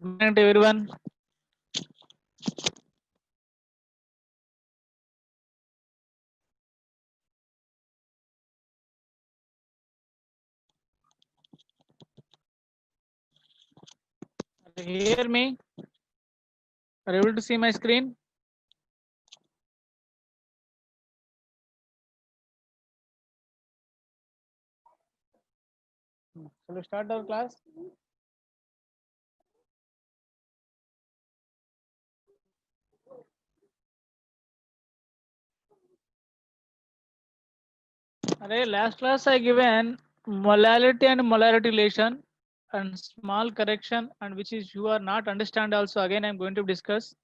Morning to everyone. Can you hear me? Are you able to see my screen? Shall we start our class? Last class I given molality and molarity relation and small correction, and which is you are not understand also. Again, I'm going to discuss.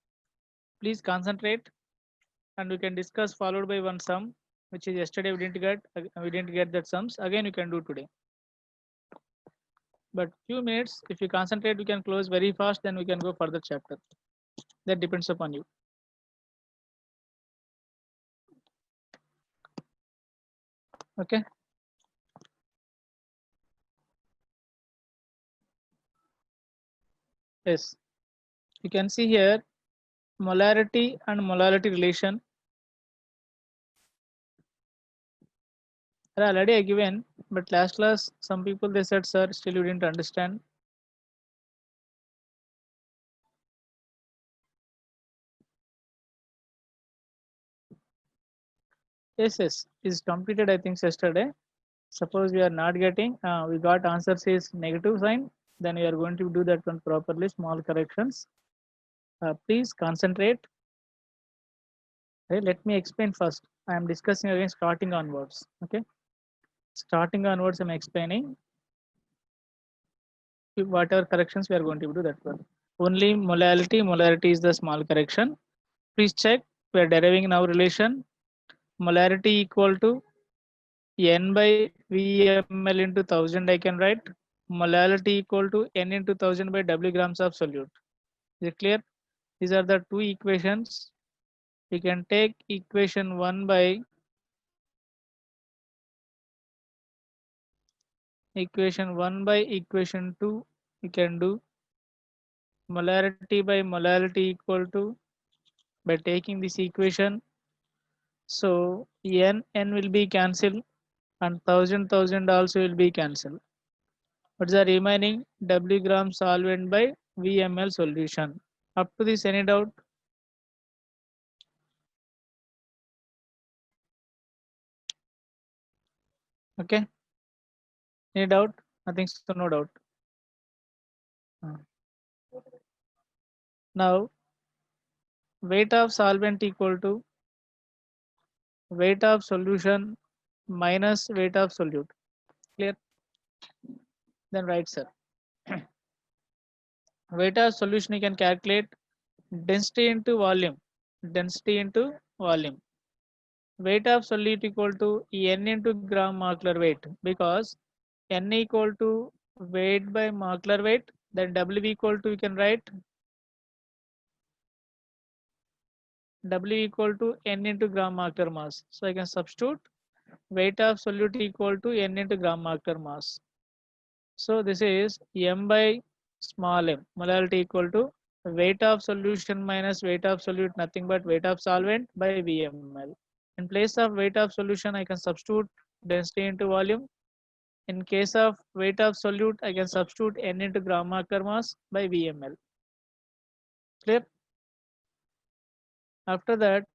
Please concentrate, and we can discuss followed by one sum, which is yesterday we didn't get that sums. Again, you can do today. But few minutes, if you concentrate, we can close very fast. Then we can go further chapter. That depends upon you. Okay. Yes. You can see here molarity and molality relation are already given, but last class some people they said, sir, still you didn't understand. Yes, is completed I think yesterday. Suppose we are not getting, we got answers is negative sign, then we are going to do that one properly, small corrections. Please concentrate. Okay, let me explain first. I am discussing again starting onwards. Okay, starting onwards I'm explaining whatever corrections we are going to do that one. Only molarity is the small correction. Please check, we are deriving now relation. Molarity equal to n by VML into 1000 I can write. Molality equal to n into 1000 by W grams of solute. Is it clear? These are the two equations. We can take equation 1 by equation 2. We can do molarity by molality equal to by taking this equation. So n will be cancelled and 1000 also will be cancelled. What's the remaining? W gram solvent by VML solution. Up to this, any doubt? Okay. Any doubt? Nothing, so no doubt. Now, weight of solvent equal to weight of solution minus weight of solute. Clear? Then write, sir. Weight of solution you can calculate density into volume. Density into volume. Weight of solute equal to n into gram molecular weight, because n equal to weight by molecular weight, then W equal to, you can write W equal to n into gram molecular mass. So I can substitute weight of solute equal to n into gram molecular mass. So this is m by small m, molality equal to weight of solution minus weight of solute, nothing but weight of solvent by VML. In place of weight of solution, I can substitute density into volume. In case of weight of solute, I can substitute n into gram molecular mass by VML. Clear? After that,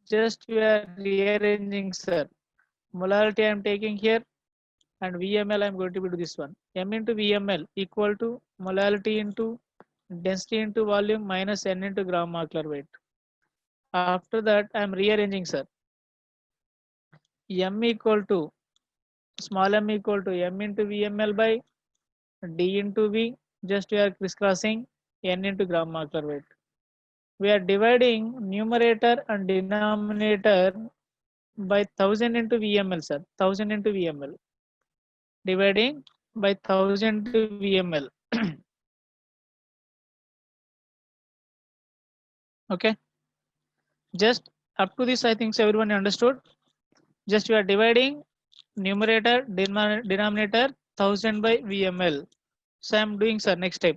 just we are rearranging, sir. Molarity I am taking here, and VML I am going to do this one. M into VML equal to molality into density into volume minus n into gram molecular weight. After that, I am rearranging, sir. M equal to small m equal to m into VML by d into V. Just we are crisscrossing n into gram molecular weight. We are dividing numerator and denominator by 1000 into VML, sir. 1000 into VML. Dividing by 1000 into VML. Okay. Just up to this, I think so everyone understood. Just we are dividing numerator, denominator 1000 by VML. So I am doing, sir, next step.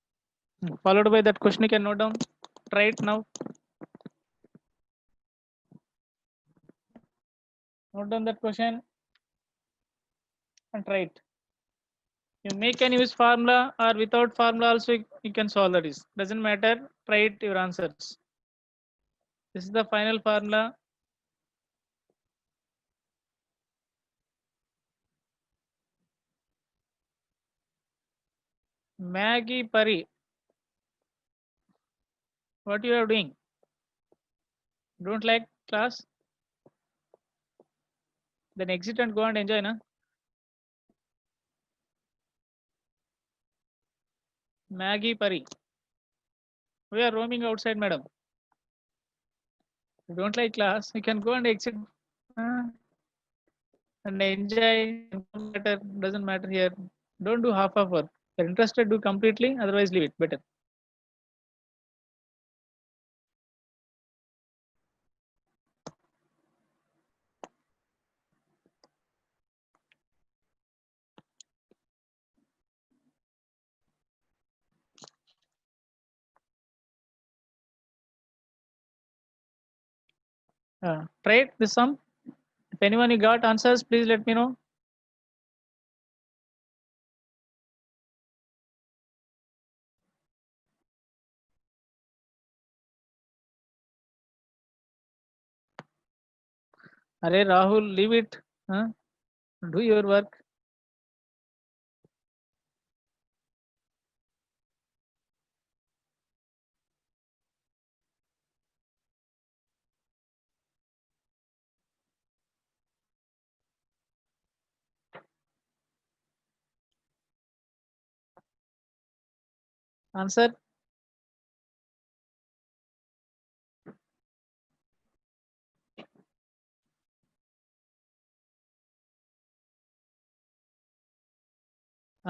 Followed by that question, you can note down. Try it now. Note down that question and try it. You may can use formula or without formula also you can solve that is. Doesn't matter. Try it your answers. This is the final formula. Maggie Pari. What you are doing? Don't like class? Then exit and go and enjoy, na? Maggie Pari. We are roaming outside, madam. You don't like class, you can go and exit and enjoy. Doesn't matter here. Don't do half of work. If you're interested, do completely. Otherwise, leave it. Better. Try it. This sum. If anyone you got answers, please let me know. Arey Rahul, leave it. Do your work. Answer.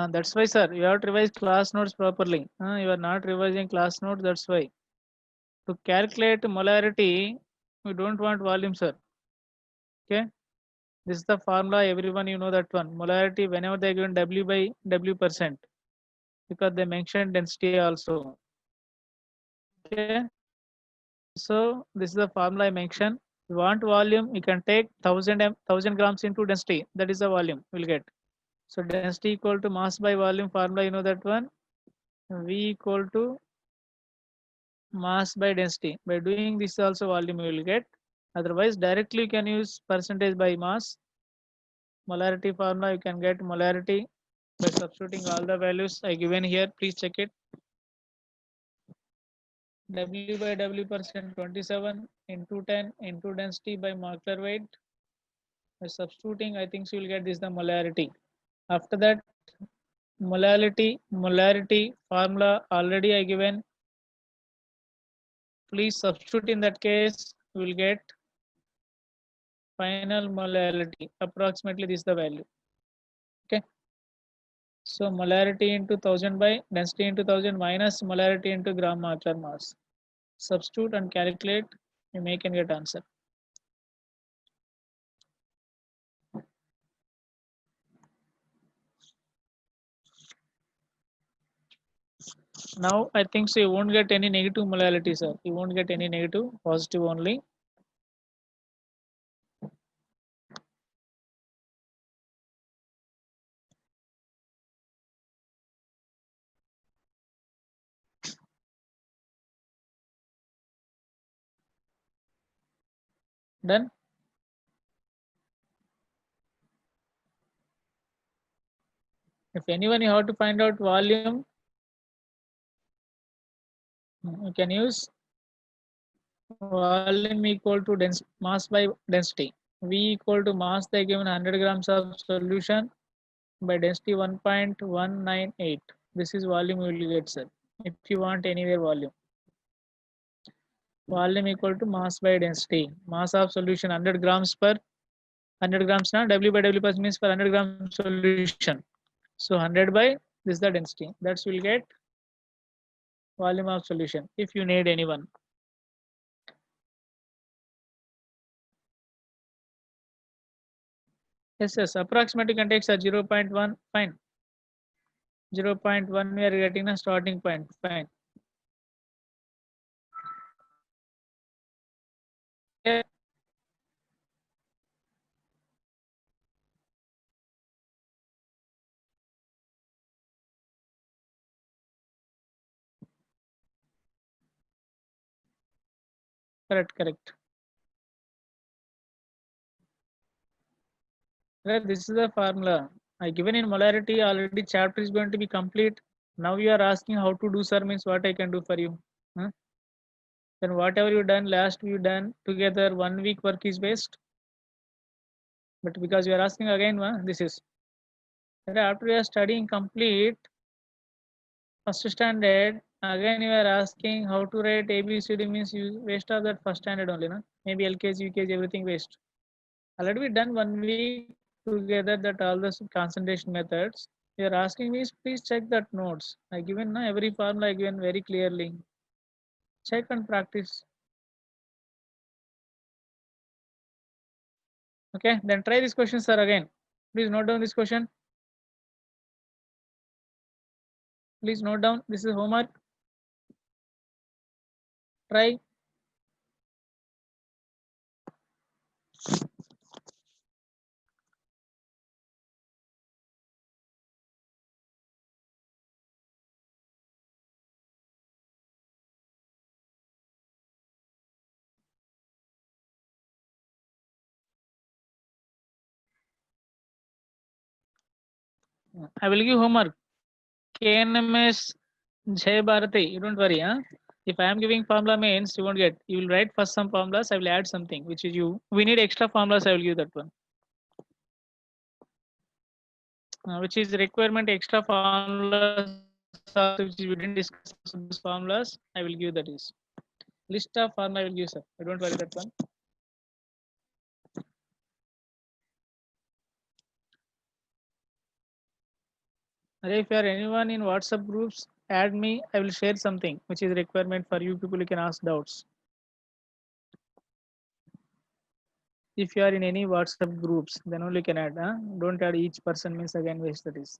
That's why, sir, you have to revise class notes properly. You are not revising class notes. That's why. To calculate molarity, we don't want volume, sir. Okay. This is the formula. Everyone, you know that one. Molarity, whenever they given W by W percent, because they mentioned density also. Okay. So this is the formula I mentioned. You want volume, you can take 1000 grams into density. That is the volume we'll get. So density equal to mass by volume formula. You know that one. V equal to mass by density. By doing this also volume you will get. Otherwise directly you can use percentage by mass. Molarity formula you can get molarity by substituting all the values I given here. Please check it. W by W percent 27 into 10 into density by molecular weight. By substituting, I think so you'll get this the molarity. After that, molarity formula already I given. Please substitute in that case, you will get final molarity. Approximately this is the value. Okay. So molarity into 1000 by density into 1000 minus molarity into gram molecular mass. Substitute and calculate, you may can get answer. Now I think so you won't get any negative molarity, sir. You won't get any negative, positive only. Done. If anyone you have to find out volume, you can use volume equal to mass by density. V equal to mass they given 100 grams of solution by density 1.198. This is volume you will get, sir. If you want anywhere volume. Volume equal to mass by density. Mass of solution 100 grams per 100 grams now. W by W plus means for 100 gram solution. So 100 by this is the density. That's will get volume of solution if you need anyone. Yes, approximately context are 0.1, fine. 0.1 we are getting a starting point, fine. Correct. Right, this is the formula. I given in molarity already chapter is going to be complete. Now you are asking how to do, sir, means what I can do for you. Huh? Then whatever you done last you done together 1 week work is waste. But because you are asking again, this is and after you are studying complete first standard, again you are asking how to write ABCD means you waste of that first standard only, na? Maybe LKG, UKG, everything waste. Already we done 1 week together that all the concentration methods. You are asking me, please check that notes. I given every formula I given very clearly. Check and practice. Okay, then try this question, sir, again. Please note down this question. Please note down. This is homework. Try. I will give homework. KNMS Jay Bharati. You don't worry, huh? If I am giving formula means you won't get. You will write first some formulas. I will add something which is you. We need extra formulas. I will give that one. Which is requirement extra formulas which we didn't discuss those formulas. I will give that is list of formula I will give, sir. Don't worry that one. If you are anyone in WhatsApp groups, add me. I will share something which is requirement for you people. You can ask doubts. If you are in any WhatsApp groups, then only you can add. Don't add each person means again waste that is.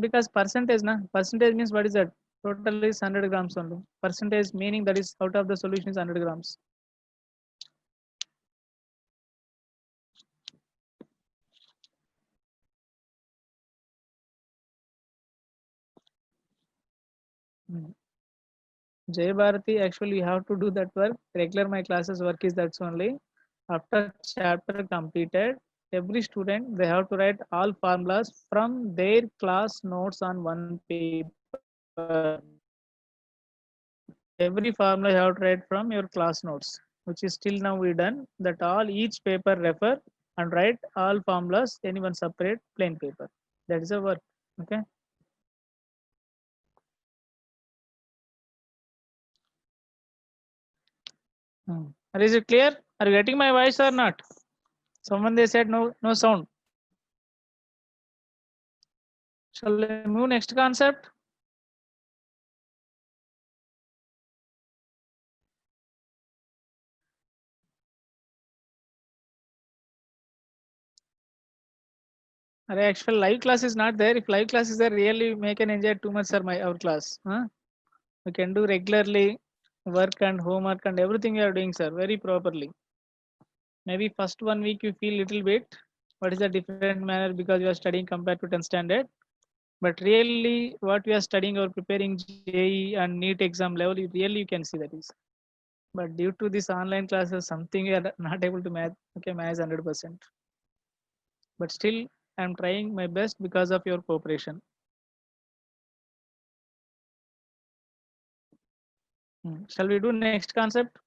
Because percentage means what is that? Total is 100 grams only. Percentage meaning that is out of the solution is 100 grams. Jay Bharati, actually you have to do that work. Regular my classes work is that's only. After chapter completed, every student they have to write all formulas from their class notes on one paper. Every formula you have to write from your class notes, which is still now we done. That all each paper refer and write all formulas in one separate plain paper. That is a work. Okay. Is it clear? Are you getting my voice or not? Someone they said no sound. Shall I move next concept? Actual live class is not there. If live class is there, really we can enjoy too much, sir, our class. We can do regularly work and homework and everything you are doing, sir, very properly. Maybe first 1 week you feel little bit. What is a different manner because you are studying compared to 10th standard. But really, what we are studying or preparing JEE and NEET exam level, really you can see that is. But due to this online classes, something we are not able to manage 100%. But still, I'm trying my best because of your cooperation. Shall we do next concept?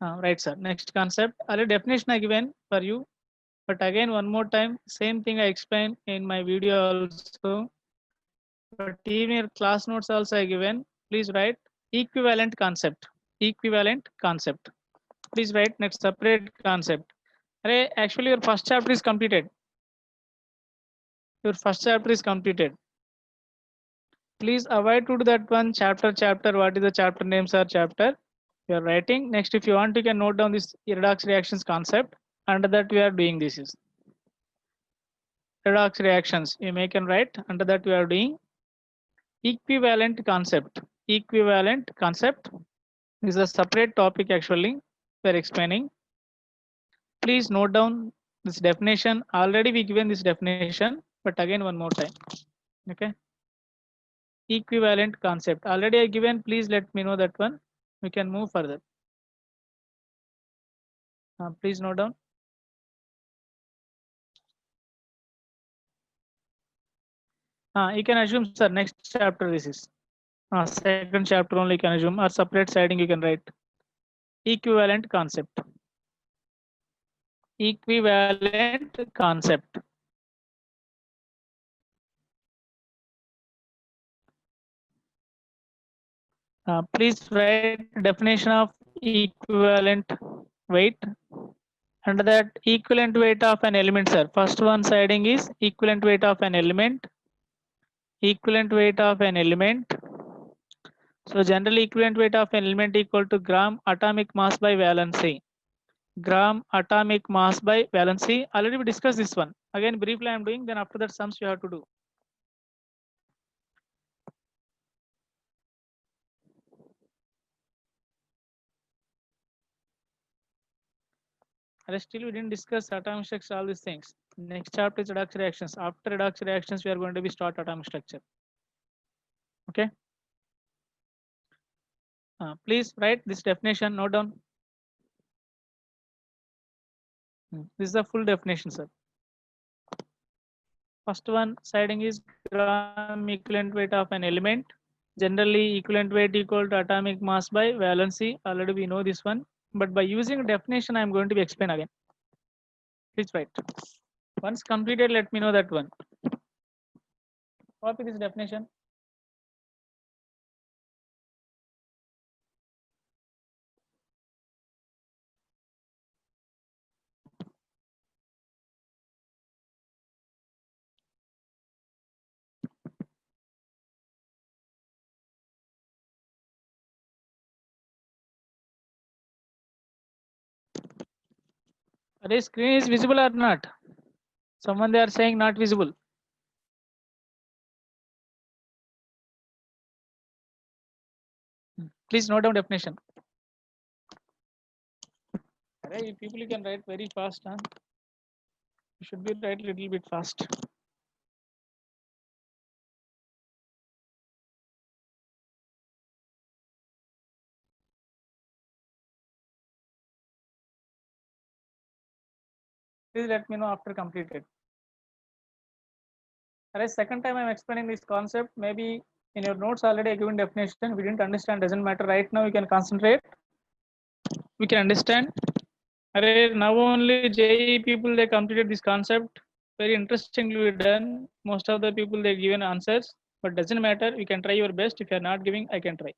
Right, sir. Next concept. Already definition I given for you, but again one more time, same thing I explained in my video also. But even your class notes also I given. Please write equivalent concept. Equivalent concept. Please write next separate concept. Actually your first chapter is completed. Your first chapter is completed. Please avoid to do that one chapter. What is the chapter names or chapter? You are writing. Next, if you want, you can note down this redox reactions concept. Under that, we are doing this is redox reactions. You may can write under that we are doing equivalent concept. Equivalent concept is a separate topic actually. We are explaining. Please note down this definition. Already we given this definition, but again one more time. Okay. equivalent concept. Already I given, please let me know that one. We can move further. Please note down. You can assume, sir, next chapter this is. Second chapter only you can assume, or separate siding you can write. Equivalent concept. Equivalent concept. Please write definition of equivalent weight. Under that, equivalent weight of an element, sir. First one siding is equivalent weight of an element. Equivalent weight of an element. So generally equivalent weight of an element equal to gram atomic mass by valency. Gram atomic mass by valency. Already we discussed this one. Again briefly I am doing, then after that sums you have to do. Still we didn't discuss atomic structure, all these things. Next chapter is redox reactions. After redox reactions we are going to be start atomic structure. Okay. Please write this definition, note down. This is the full definition, sir. First one siding is gram equivalent weight of an element. Generally equivalent weight equal to atomic mass by valency. Already we know this one, but by using definition I am going to be explain again. Please write. Once completed, let me know that one. Copy this definition. Are screen is visible or not? Someone they are saying not visible. Please note down definition. Array, people you can write very fast, huh? You should be write little bit fast. Please let me know after completed. Array, second time I'm explaining this concept. Maybe in your notes already I given definition. We didn't understand. Doesn't matter. Right now we can concentrate. We can understand. Array, now only JE people they completed this concept. Very interestingly done. Most of the people they given answers, but doesn't matter. You can try your best. If you are not giving, I can try.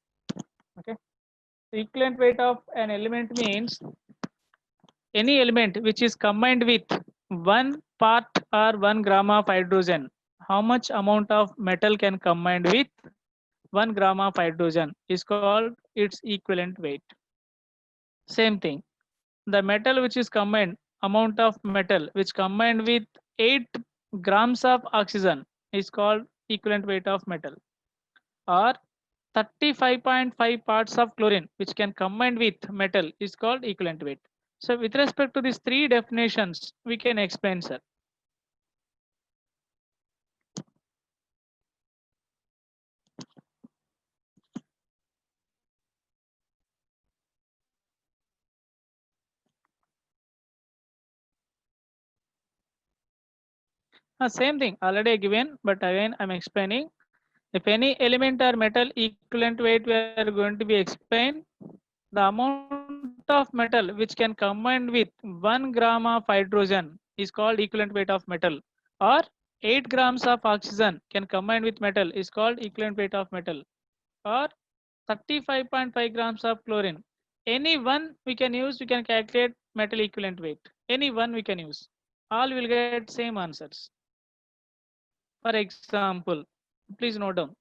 Okay. The equivalent weight of an element means any element which is combined with 1 part or 1 gram of hydrogen. How much amount of metal can combine with 1 gram of hydrogen is called its equivalent weight. Same thing. The metal which is combined, amount of metal which combined with 8 grams of oxygen is called equivalent weight of metal. Or 35.5 parts of chlorine which can combine with metal is called equivalent weight. So with respect to these three definitions, we can explain, sir. Same thing already given, but again I'm explaining. If any element or metal equivalent weight we are going to be explain, the amount of metal which can combine with 1 gram of hydrogen is called equivalent weight of metal, or 8 grams of oxygen can combine with metal is called equivalent weight of metal, or 35.5 grams of chlorine. Any one we can use, we can calculate metal equivalent weight. Any one we can use. All will get same answers. For example, please note down.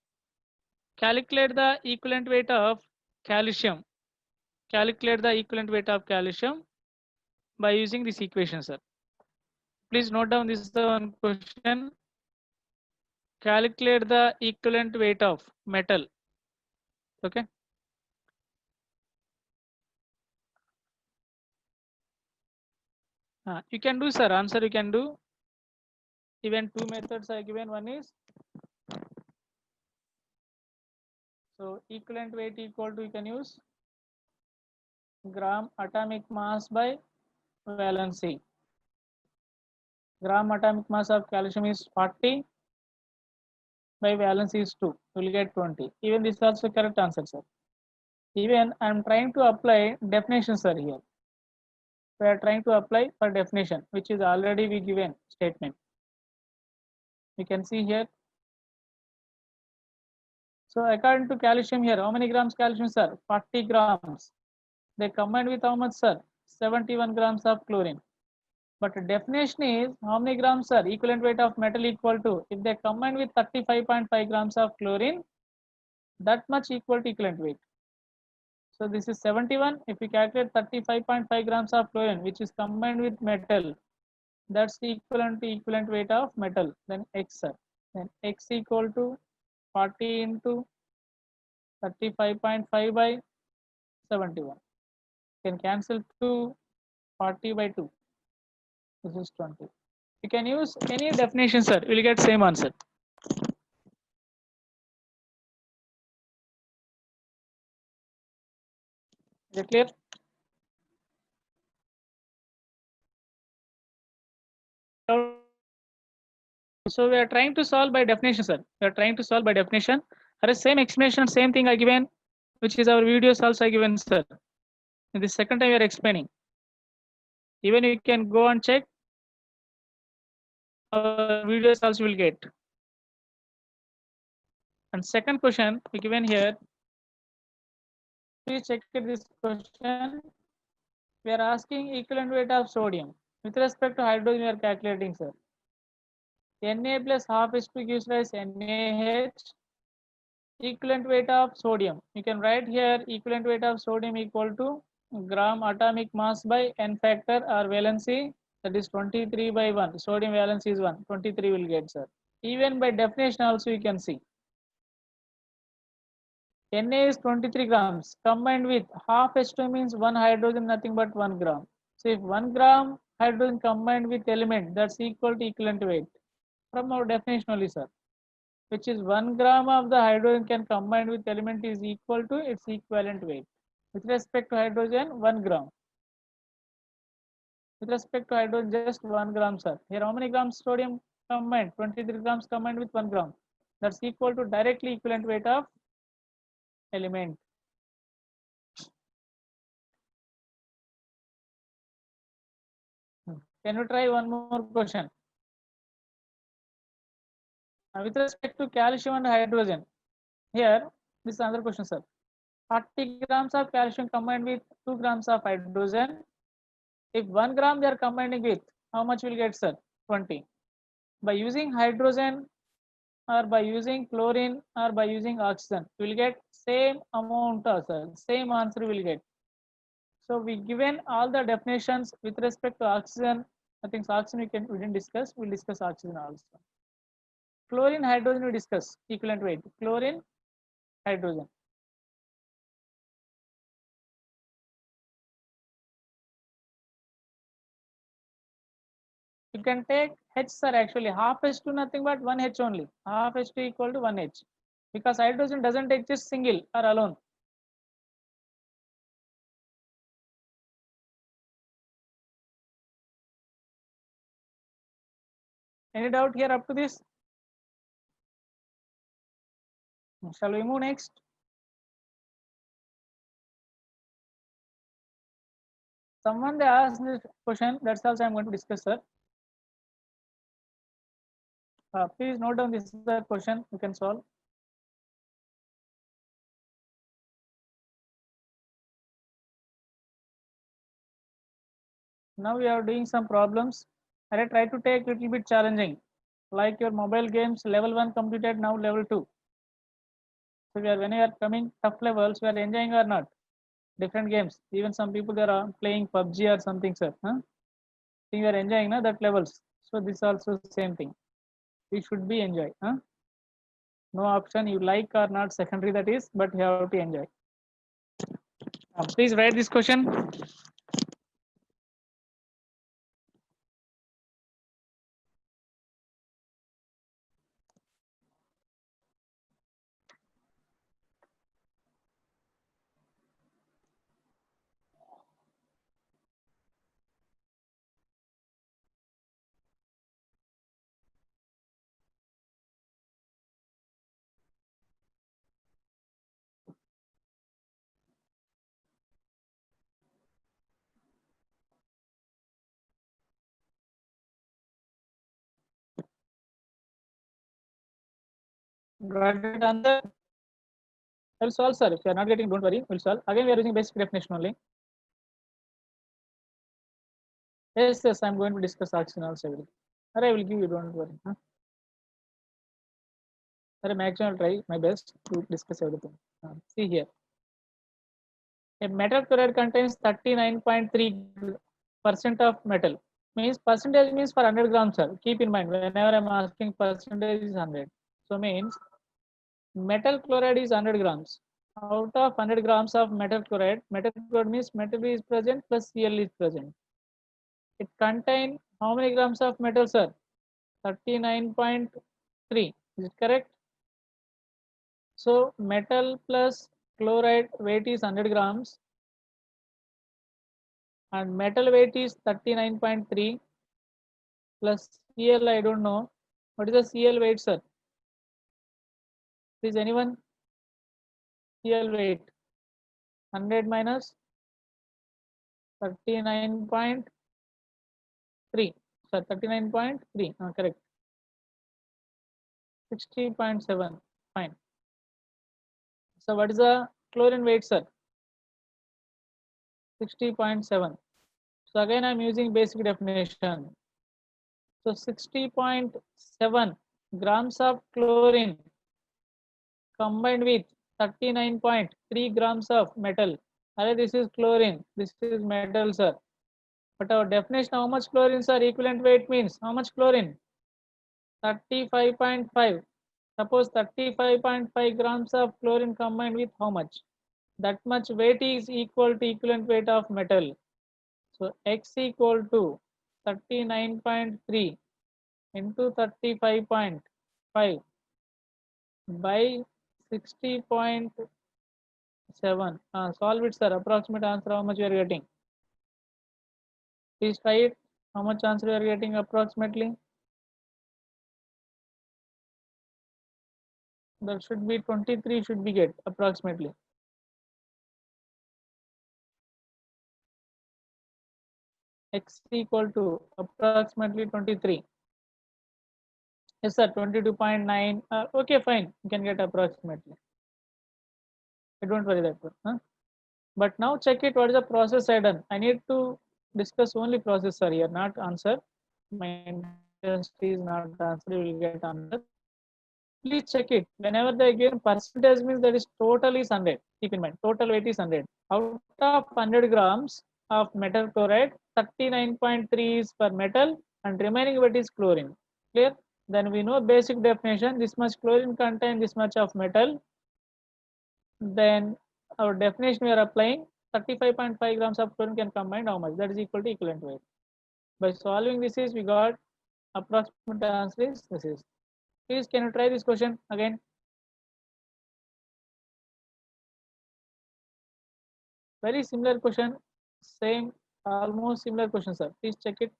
Calculate the equivalent weight of calcium. Calculate the equivalent weight of calcium by using this equation, sir. Please note down, this is the one question. Calculate the equivalent weight of metal. Okay. You can do, sir. Answer you can do. Even two methods are given. One is So equivalent weight equal to, you can use gram atomic mass by valency. Gram atomic mass of calcium is 40 by valency is 2. You will get 20. Even this is also correct answer, sir. Even I am trying to apply definition, sir, here. We are trying to apply for definition, which is already we given statement. You can see here. So according to calcium here, how many grams calcium, sir? 40 grams. They combined with how much, sir? 71 grams of chlorine. But definition is how many grams, sir? Equivalent weight of metal equal to, if they combine with 35.5 grams of chlorine, that much equal to equivalent weight. So this is 71. If we calculate 35.5 grams of chlorine, which is combined with metal, that's equivalent to equivalent weight of metal. Then X, sir. Then X equal to 40 into 35.5 by 71. You can cancel 2, 40 by 2. This is 20. You can use any definition, sir. You will get same answer. Is it clear? So we are trying to solve by definition, sir. We are trying to solve by definition. Or same explanation, same thing I given, which is our videos also given, sir. In the second time we are explaining. Even you can go and check. Our videos also will get. And second question we given here. Please check this question. We are asking equivalent weight of sodium. With respect to hydrogen, we are calculating, sir. Na plus half H2 gives rise NaH. Equivalent weight of sodium. You can write here equivalent weight of sodium equal to gram atomic mass by n factor or valency, that is 23 by 1. Sodium valency is 1. 23 will get, sir. Even by definition also you can see. Na is 23 grams combined with half H2 means one hydrogen, nothing but 1 gram. So if 1 gram hydrogen combined with element, that's equal to equivalent weight. From our definition only, sir. Which is 1 gram of the hydrogen can combine with element is equal to its equivalent weight. With respect to hydrogen, 1 gram. With respect to hydrogen, just 1 gram, sir. Here, how many grams sodium combined? 23 grams combined with 1 gram. That's equal to directly equivalent weight of element. Can you try one more question? With respect to calcium and hydrogen, here, this is another question, sir. 40 grams of calcium combined with 2 grams of hydrogen. If 1 gram they are combining with, how much will get, sir? 20. By using hydrogen or by using chlorine or by using oxygen, we will get same amount, sir. Same answer will get. So we given all the definitions with respect to oxygen. I think oxygen we didn't discuss. We'll discuss oxygen also. Chlorine, hydrogen we discuss equivalent weight. Chlorine, hydrogen. You can take H, sir. Actually, half H2 nothing but 1 H only. Half H2 equal to 1 H. Because hydrogen doesn't exist single or alone. Any doubt here up to this? Shall we move next? Someone they asked this question. That's also I'm going to discuss, sir. Please note down this is the question you can solve. Now we are doing some problems. I try to take little bit challenging, like your mobile games level 1 completed, now level 2. So we are when we are coming tough levels, we are enjoying or not? Different games. Even some people they are playing PUBG or something, sir. Huh? You are enjoying na, that levels. So this also same thing. We should be enjoy. Huh? No option you like or not secondary that is, but you have to enjoy. Please write this question. Got it answer? I will solve, sir. If you are not getting, don't worry. We'll solve. Again, we are using basic definition only. Yes, yes, I'm going to discuss oxygen also. Or I will give you, don't worry. Huh? Sir, maximum I'll try my best to discuss everything. See here. A metal chloride contains 39.3% of metal. Means percentage means for 100 grams, sir. Keep in mind, whenever I'm asking percentage is 100. So means metal chloride is 100 grams. Out of 100 grams of metal chloride means metal is present plus Cl is present. It contains how many grams of metal, sir? 39.3. Is it correct? So metal plus chloride weight is 100 grams and metal weight is 39.3 plus Cl I don't know. What is the Cl weight, sir? Is anyone? Cl weight 100 minus 39.3. Sir, 39.3. Correct. 60.7. Fine. So what is the chlorine weight, sir? 60.7. So again, I'm using basic definition. So 60.7 grams of chlorine combined with 39.3 grams of metal. This is chlorine, this is metal, sir. But our definition, how much chlorine, sir? Equivalent weight means how much chlorine? 35.5. Suppose 35.5 grams of chlorine combined with how much? That much weight is equal to equivalent weight of metal. So X equal to 39.3 into 35.5 by 60.7. Solve it, sir. Approximate answer how much you are getting? Please try it. How much answer you are getting approximately? That should be 23 should be get approximately. X equal to approximately 23. Yes, sir. 22.9. Okay, fine. You can get approximately. Don't worry that one. Huh? But now check it. What is the process I done? I need to discuss only processor here, not answer. My interest is not answer. You will get answer. Please check it. Whenever they give percentage means that is total is 100. Keep in mind, total weight is 100. Out of 100 grams of metal chloride, 39.3 is for metal and remaining weight is chlorine. Clear? Then we know basic definition. This much chlorine contain this much of metal. Then our definition we are applying 35.5 grams of chlorine can combine how much? That is equal to equivalent weight. By solving this is we got approximate answer is this is. Please can you try this question again? Very similar question, same almost similar question, sir. Please check it.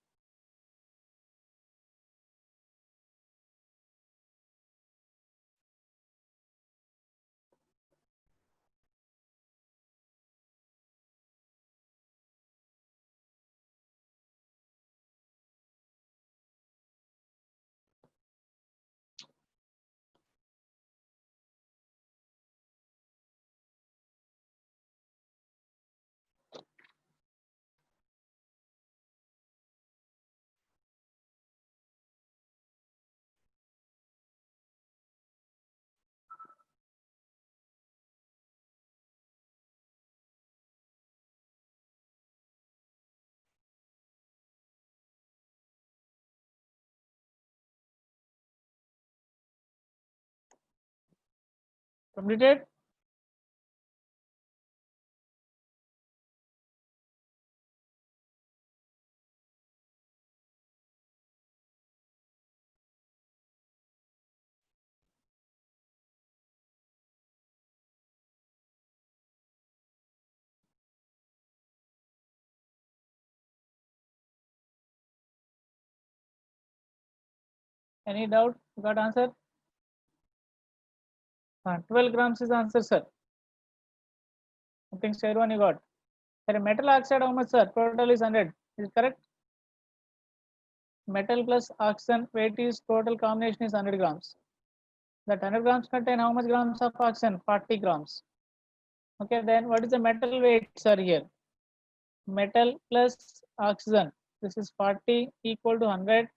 Completed. Any doubt? Got answer? 12 grams is answer, sir. I think everyone you got. Sir, metal oxide how much, sir? Total is 100. Is it correct? Metal plus oxygen weight is total combination is 100 grams. That 100 grams contain how much grams of oxygen? 40 grams. Okay, then what is the metal weight, sir, here? Metal plus oxygen. This is 40 equal to 100.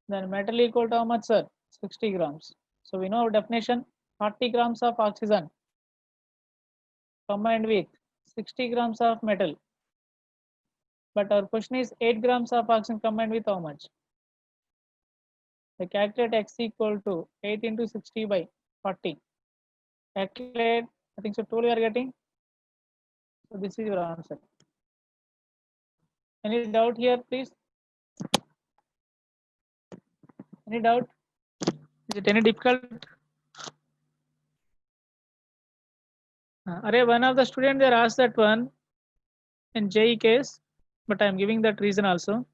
Then metal equal to how much, sir? 60 grams. So we know our definition, 40 grams of oxygen combined with 60 grams of metal. But our question is 8 grams of oxygen combined with how much? We calculate x equal to 8 into 60 by 40. Calculate, I think so 12 you are getting. So this is your answer. Any doubt here, please? Any doubt? Is it any difficult? Array, one of the student there asked that one in JE case, but I am giving that reason also.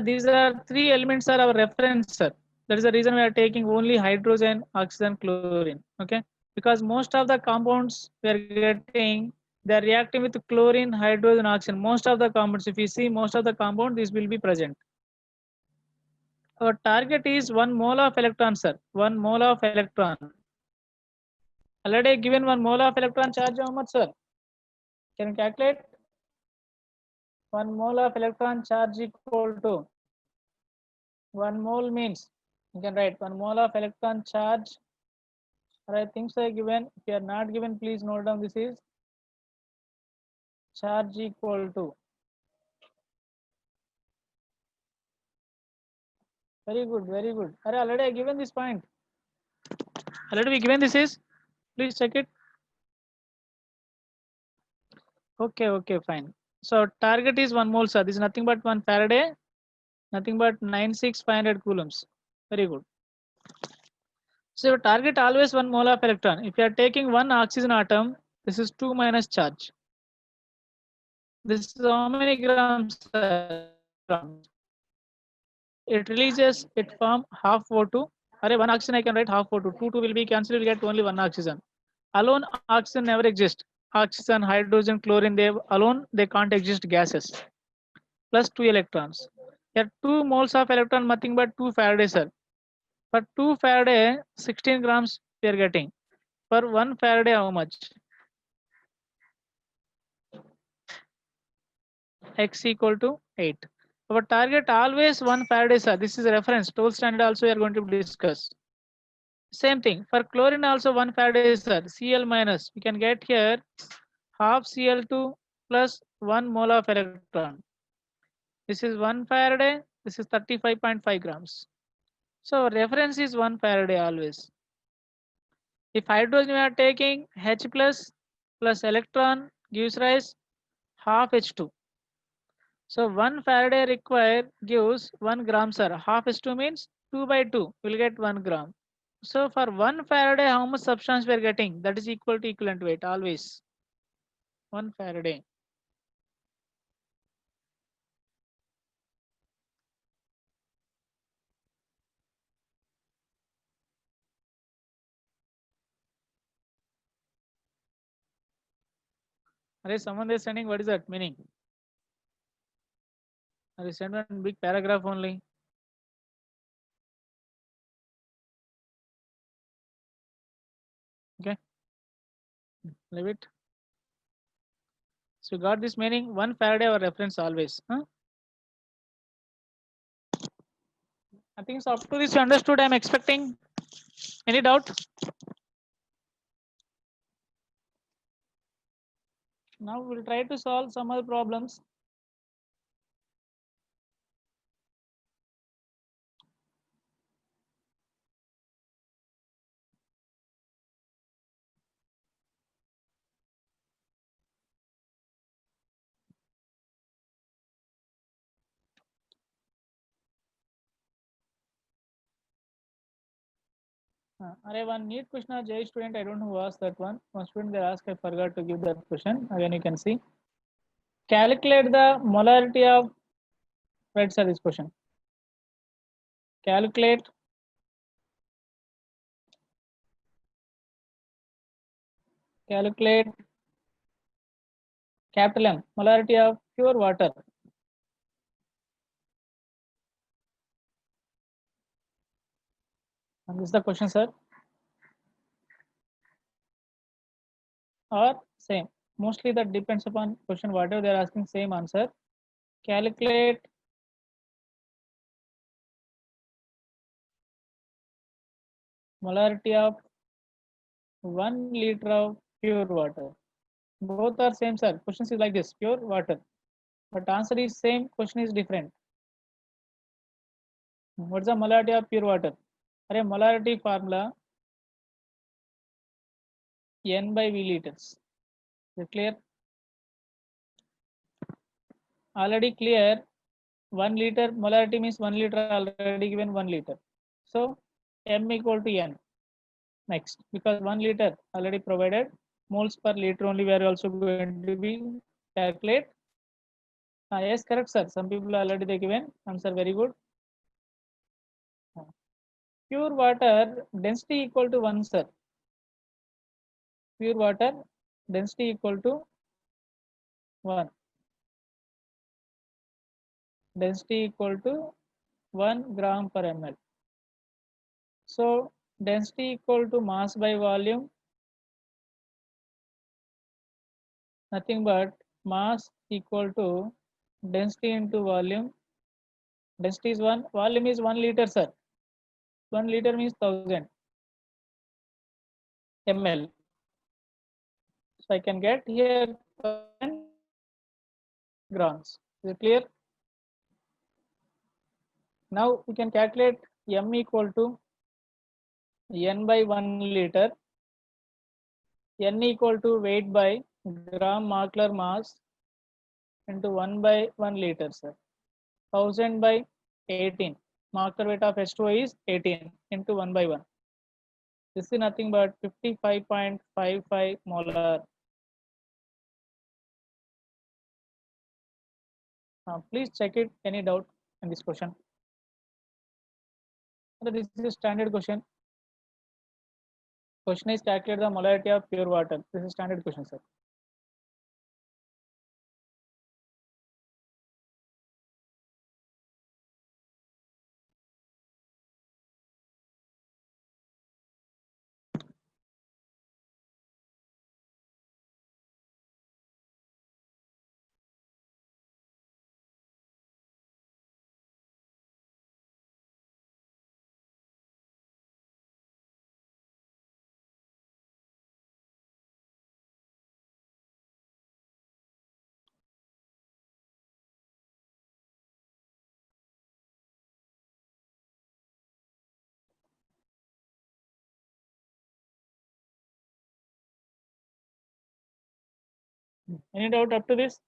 These are three elements are our reference, sir. That is the reason we are taking only hydrogen, oxygen, chlorine. Okay, because most of the compounds we are getting, they are reacting with chlorine, hydrogen, oxygen. Most of the compounds, if you see most of the compound, this will be present. Our target is 1 mole of electron, sir. 1 mole of electron. Already given 1 mole of electron charge, how much, sir? Can you calculate? 1 mole of electron charge equal to 1 mole means you can write 1 mole of electron charge, or I think so given. If you are not given, please note down this is charge equal to. Very good, very good. Already I given this point. Already we given this is. Please check it. Okay, fine. So target is 1 mole, sir. This is nothing but 1 Faraday, nothing but 96,500 coulombs. Very good. So your target always 1 mole of electron. If you are taking 1 oxygen atom, this is 2 minus charge. This is how many grams? It releases, it form half O2. Array, 1 oxygen I can write half O2. 2 will be cancelled, will get only 1 oxygen. Alone oxygen never exists. Oxygen, hydrogen, chlorine, they alone they can't exist gases. Plus 2 electrons. Here 2 moles of electron, nothing but 2 Faraday, sir. For 2 Faraday, 16 grams we are getting. For 1 Faraday, how much? X equal to 8. Our target always 1 Faraday, sir. This is a reference. 12th standard also we are going to discuss. Same thing. For chlorine also 1 Faraday, sir. Cl minus. We can get here half Cl2 plus 1 mole of electron. This is 1 Faraday. This is 35.5 grams. So reference is 1 Faraday always. If hydrogen we are taking H plus electron gives rise half H2. So 1 Faraday required gives 1 gram, sir. Half H2 means 2 by 2 will get 1 gram. So for 1 Faraday, how much substance we are getting? That is equal to equivalent weight always. 1 Faraday. Are someone is sending, what is that meaning? Are you send one big paragraph only? Okay, leave it. So you got this meaning, 1 Faraday or reference always. Huh? I think so. Up to this you understood. I'm expecting. Any doubt? Now we'll try to solve some other problems. Array, one neat question of J student. I don't know who asked that one. One student they asked. I forgot to give that question. Again, you can see. Calculate the molarity of. Right, sir. This question. Calculate Capital M, molarity of pure water. And this is the question, sir. Or same. Mostly that depends upon question, whatever they are asking, same answer. Calculate molarity of 1 liter of pure water. Both are same, sir. Questions is like this, pure water. But answer is same, question is different. What's the molarity of pure water? Are molarity formula N by V liters. Is it clear? Already clear. 1 liter molarity means 1 liter already given 1 liter. So M equal to N. Next, because 1 liter already provided, moles per liter only we are also going to be calculate. Yes, correct, sir. Some people already they given answer, very good. Pure water density equal to 1, sir. Pure water density equal to 1. Density equal to 1 gram per ml. So density equal to mass by volume, nothing but mass equal to density into volume. Density is 1, volume is 1 liter, sir. 1 liter means 1000 ml. So I can get here 1000 grams. Is it clear? Now we can calculate M equal to N by 1 liter. N equal to weight by gram molecular mass into 1 by 1 liter, sir. 1000 by 18. Molecular weight of H2O is 18 into 1 by 1. This is nothing but 55.55 molar. Please check it. Any doubt in this question? This is a standard question. Question is calculate the molarity of pure water. This is standard question, sir. Any doubt up to this?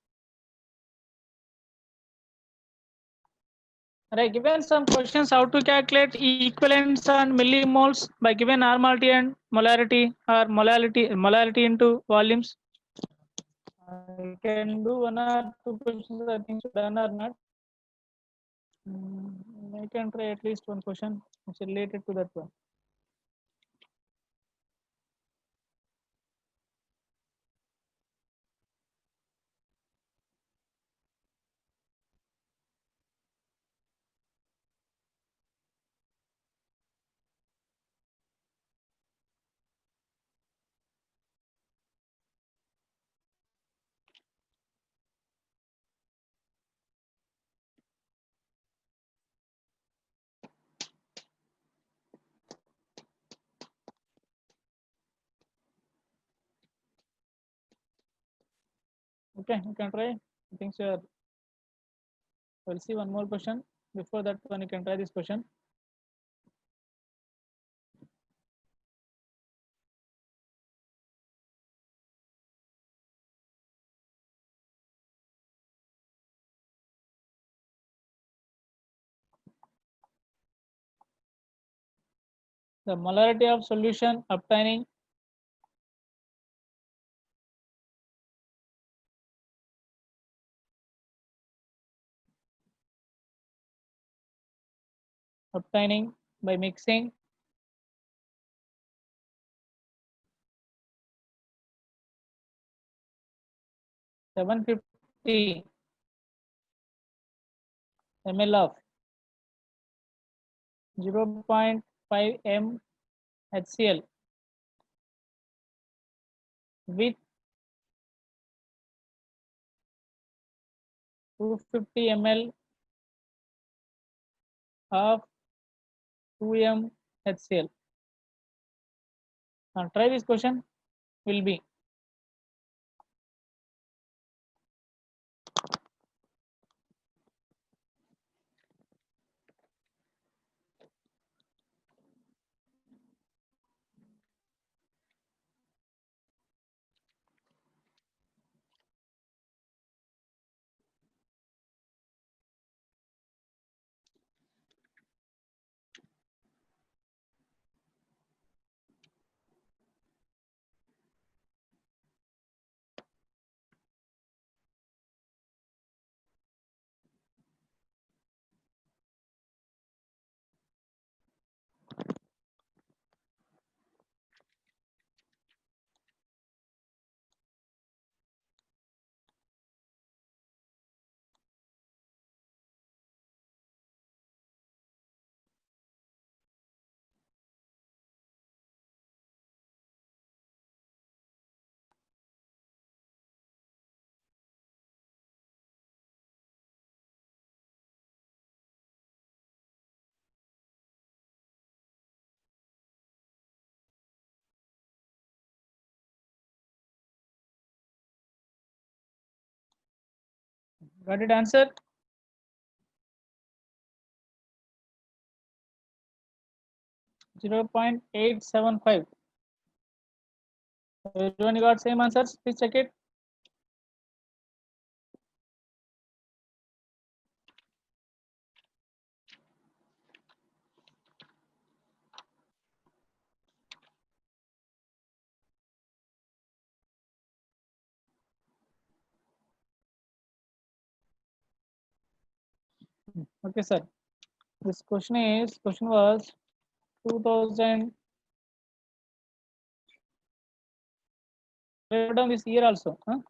Right, given some questions how to calculate equivalents and millimoles by given normality and molarity, or molarity into volumes. I can do 1 or 2 questions. I think so, done or not. I can try at least one question which is related to that one. Okay, you can try. I think so. We'll see one more question. Before that one, you can try this question. The molarity of solution obtaining by mixing 750 ml of 0.5 m HCl with 250 ml of 2m HCl. Now try this question will be got it answer. .875. Everyone got same answers? Please check it. Okay, sir. This question was 2000. Write down this year also. Huh?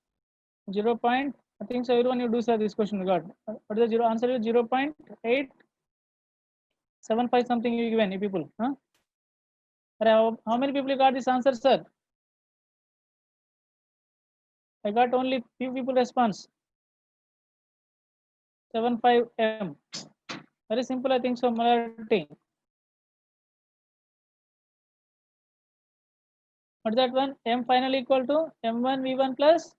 0. I think so. Everyone you do sir. This question got. What is the zero answer? Is 0.875 something you given you people. Huh? How many people got this answer, sir? I got only few people response. 75 m. Very simple. I think so. Majority. What is that one? M final equal to M1 V1 plus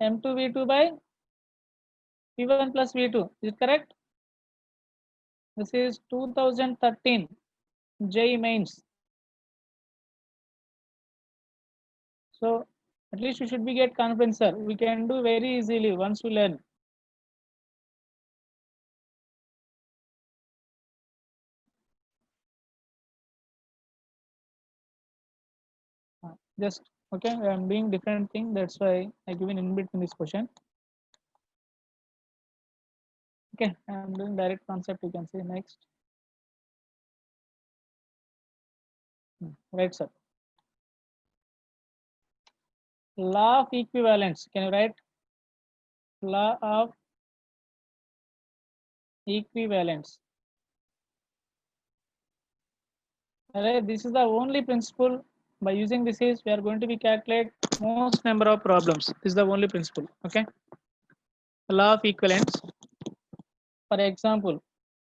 M2 V2 by V1 plus V2. Is it correct? This is 2013 JEE mains. So at least you should be get confidence, sir. We can do very easily once we learn. Just okay. I'm doing different thing. That's why I given in between this question. Okay, I'm doing direct concept. You can see next. Right, sir. Law of equivalence. Can you write? Law of equivalence. Alright, this is the only principle. By using this is we are going to be calculate most number of problems. This is the only principle. Okay. Law of equivalence. For example,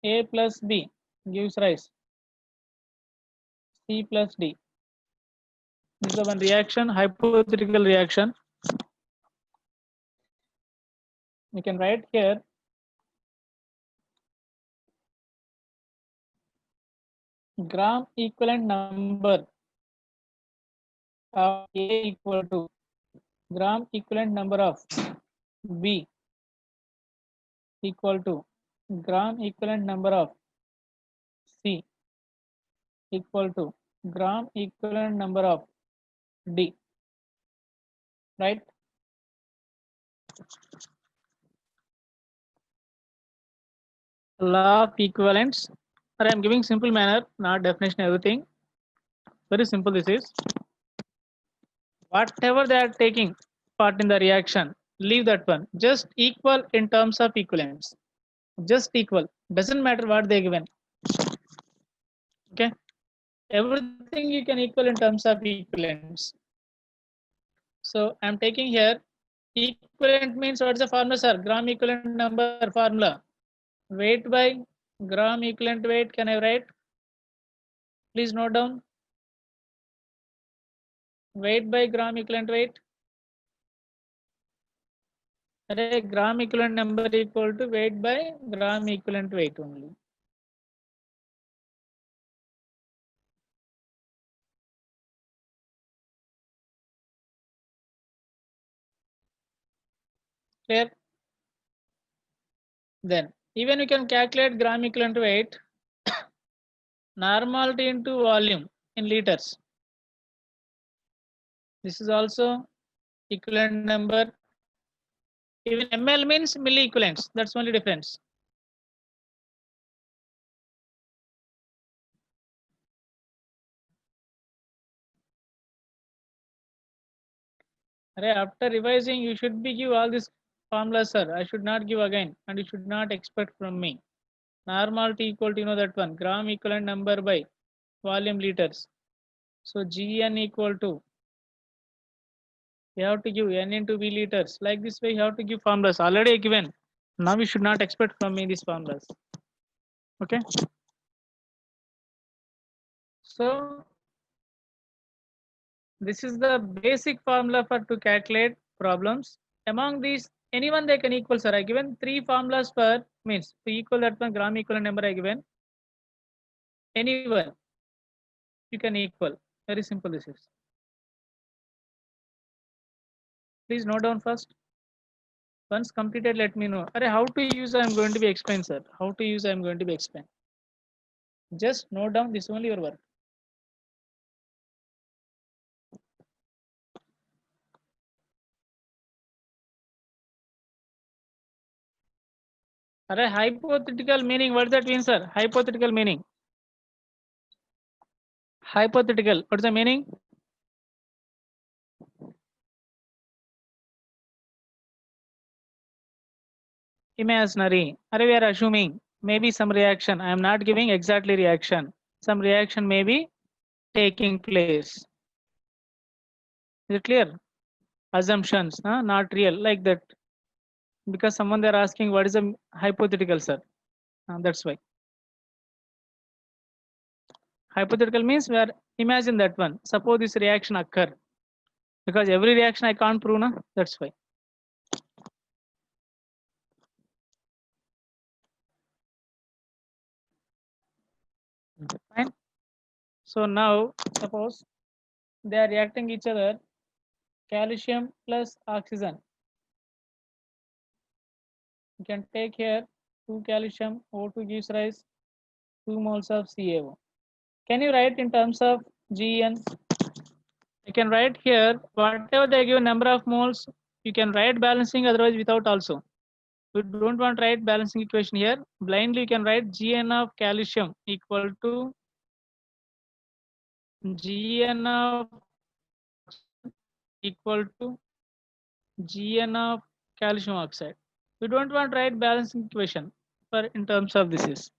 A plus B gives rise C plus D. This is the one reaction, hypothetical reaction. We can write here gram equivalent number of A equal to gram equivalent number of B equal to gram equivalent number of C equal to gram equivalent number of D, right? Law of equivalence. Or I am giving simple manner, not definition, everything. Very simple this is. Whatever they are taking part in the reaction, leave that one. Just equal in terms of equivalence. Just equal. Doesn't matter what they given. Okay. Everything you can equal in terms of equivalence. So I'm taking here equivalent means what is the formula, sir? Gram equivalent number formula. Weight by gram equivalent weight. Can I write? Please note down. Weight by gram equivalent weight. Gram equivalent number equal to weight by gram equivalent weight only. Clear? Then even you can calculate gram equivalent weight normality into volume in liters. This is also equivalent number. Even ml means milli equivalents. That's only difference. After revising, you should be give all this formula, sir. I should not give again, and you should not expect from me. Normality equal to, you know that one, gram equivalent number by volume liters. So Gn equal to, you have to give n into v liters. Like this way, you have to give formulas already given. Now you should not expect from me these formulas. Okay. So this is the basic formula for to calculate problems. Among these, anyone they can equal, sir. I given three formulas for means to equal that one gram equivalent number I given. Anyone you can equal. Very simple this is. Please note down first. Once completed, let me know. How to use I am going to be explained, sir. How to use I am going to be explained. Just note down this only your work. Hypothetical meaning, what does that mean, sir? Hypothetical meaning. Hypothetical, what is the meaning? Imaginary. We are assuming maybe some reaction. I am not giving exactly reaction. Some reaction may be taking place. Is it clear? Assumptions, not real, like that. Because someone they're asking what is a hypothetical, sir. That's why. Hypothetical means we are imagine that one. Suppose this reaction occur. Because every reaction I can't prove, na? That's why. Fine. So now suppose they are reacting each other, calcium plus oxygen. You can take here 2 calcium, O2 gives rise 2 moles of CaO. Can you write in terms of Gn? You can write here whatever they give number of moles. You can write balancing, otherwise without also. We don't want to write balancing equation here. Blindly you can write Gn of calcium equal to Gn of equal to Gn of calcium oxide. We don't want to write balancing equation for in terms of this is.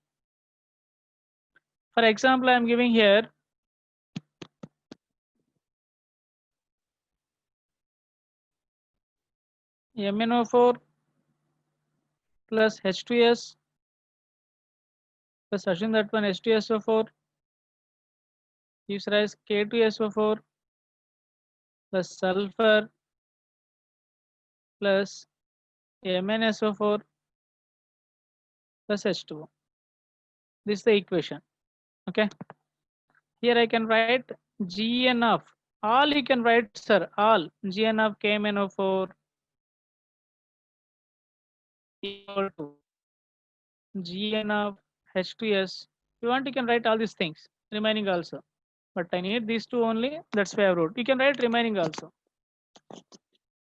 For example, I am giving here MnO4 plus H2S plus assume that one H2SO4 gives rise K2SO4 plus sulfur plus MnSO4 plus H2O. This is the equation. Okay. Here I can write Gn of all you can write, sir, all Gn of KMnO4 equal to Gn of H2S. If you want, you can write all these things remaining also. But I need these two only. That's why I wrote. You can write remaining also.